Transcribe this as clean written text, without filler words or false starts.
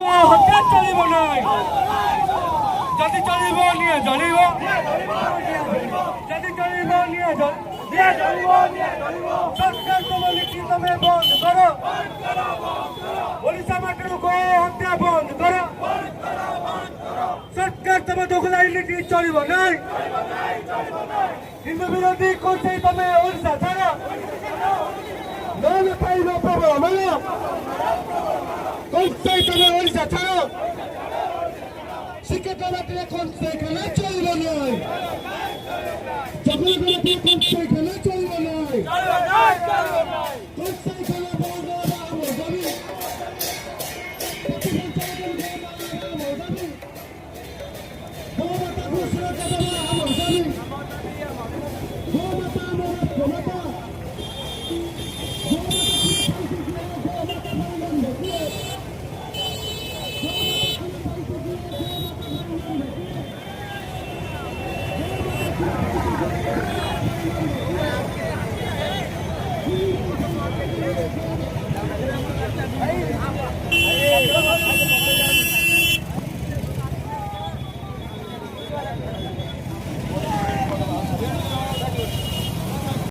हत्या चलिब नहीं जदि चलिब निये जलिब जदि चलिब निये सरकार तुम नीति तमें बंद करो ओडिशा माटी को हत्या बंद करो सरकार तुम दोगलाई नीति चलिब नहीं हिंदू विरोधी कौन तमें ओडिशा छाड़ न पाइब प्रबल मन तमें ओडिशा छाड़ शिक्षकरा खेला चल नहीं जबरदस्ती खेला चल नहीं